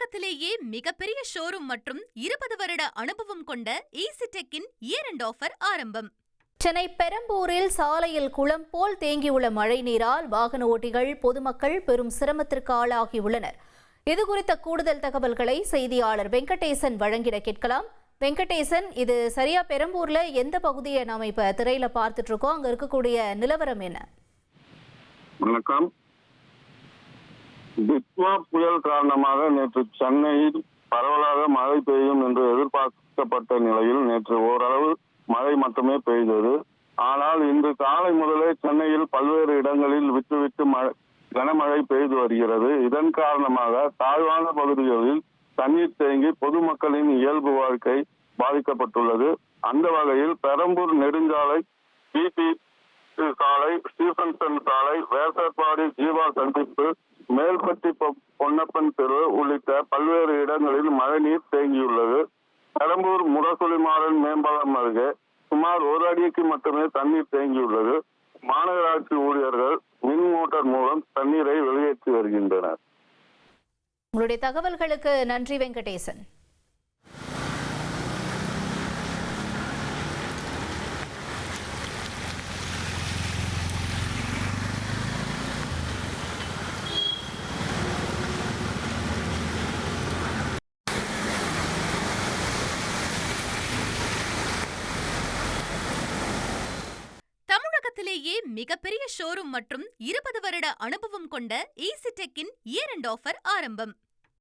தமிழகத்திலேயே மிகப்பெரிய ஷோரூம் மற்றும் 20 வருட அனுபவம் கொண்ட ஈசிடெக்கின் இயர் எண்ட் ஆஃபர் ஆரம்பம். சென்னை பெரம்பூரில் சாலையில் குளம் போல் தேங்கியுள்ள மழை நீரால் வாகன ஓட்டிகள் பொதுமக்கள் பெரும் சிரமத்திற்கு ஆளாகியுள்ளனர். இதுகுறித்த கூடுதல் தகவல்களை செய்தியாளர் வெங்கடேசன் வழங்கிட கேட்கலாம். வெங்கடேசன், இது சரியா பெரம்பூர்ல எந்த பகுதியை நாம இப்ப திரையில பார்த்துட்டு இருக்கோம்? அங்க இருக்கக்கூடிய நிலவரம் என்ன? வணக்கம். டிட்வா புயல் காரணமாக நேற்று சென்னையில் பரவலாக மழை பெய்யும் என்று எதிர்பார்க்கப்பட்ட நிலையில் நேற்று ஓரளவு மழை மட்டுமே பெய்தது. ஆனால் இன்று காலை முதலே சென்னையில் பல்வேறு இடங்களில் விட்டு கனமழை பெய்து வருகிறது. இதன் காரணமாக தாழ்வான பகுதிகளில் தண்ணீர் தேங்கி பொதுமக்களின் இயல்பு வாழ்க்கை பாதிக்கப்பட்டுள்ளது. அந்த வகையில் பெரம்பூர் நெடுஞ்சாலை, பிபி சாலை, ஸ்டீபன்சன் சாலை, வேசர்பாடி ஜீவா சந்திப்பு, மேல்பட்டி பொன்னப்பன் தெரு உள்ளிட்ட பல்வேறு இடங்களில் மழைநீர் தேங்கியுள்ளது. பெரம்பூர் முரசொலிமாறன் மேம்பாலம் அருகே சுமார் 1 அடிக்கு மட்டுமே தண்ணீர் தேங்கியுள்ளது. மாநகராட்சி ஊழியர்கள் மின் மோட்டார் மூலம் தண்ணீரை வெளியேற்றி வருகின்றனர். உங்களுடைய தகவல்களுக்கு நன்றி வெங்கடேசன். தமிழகத்திலேயே மிகப்பெரிய ஷோரூம் மற்றும் 20 வருட அனுபவம் கொண்ட ஈசிடெக்கின் இயர் எண்ட் ஆஃபர் ஆரம்பம்.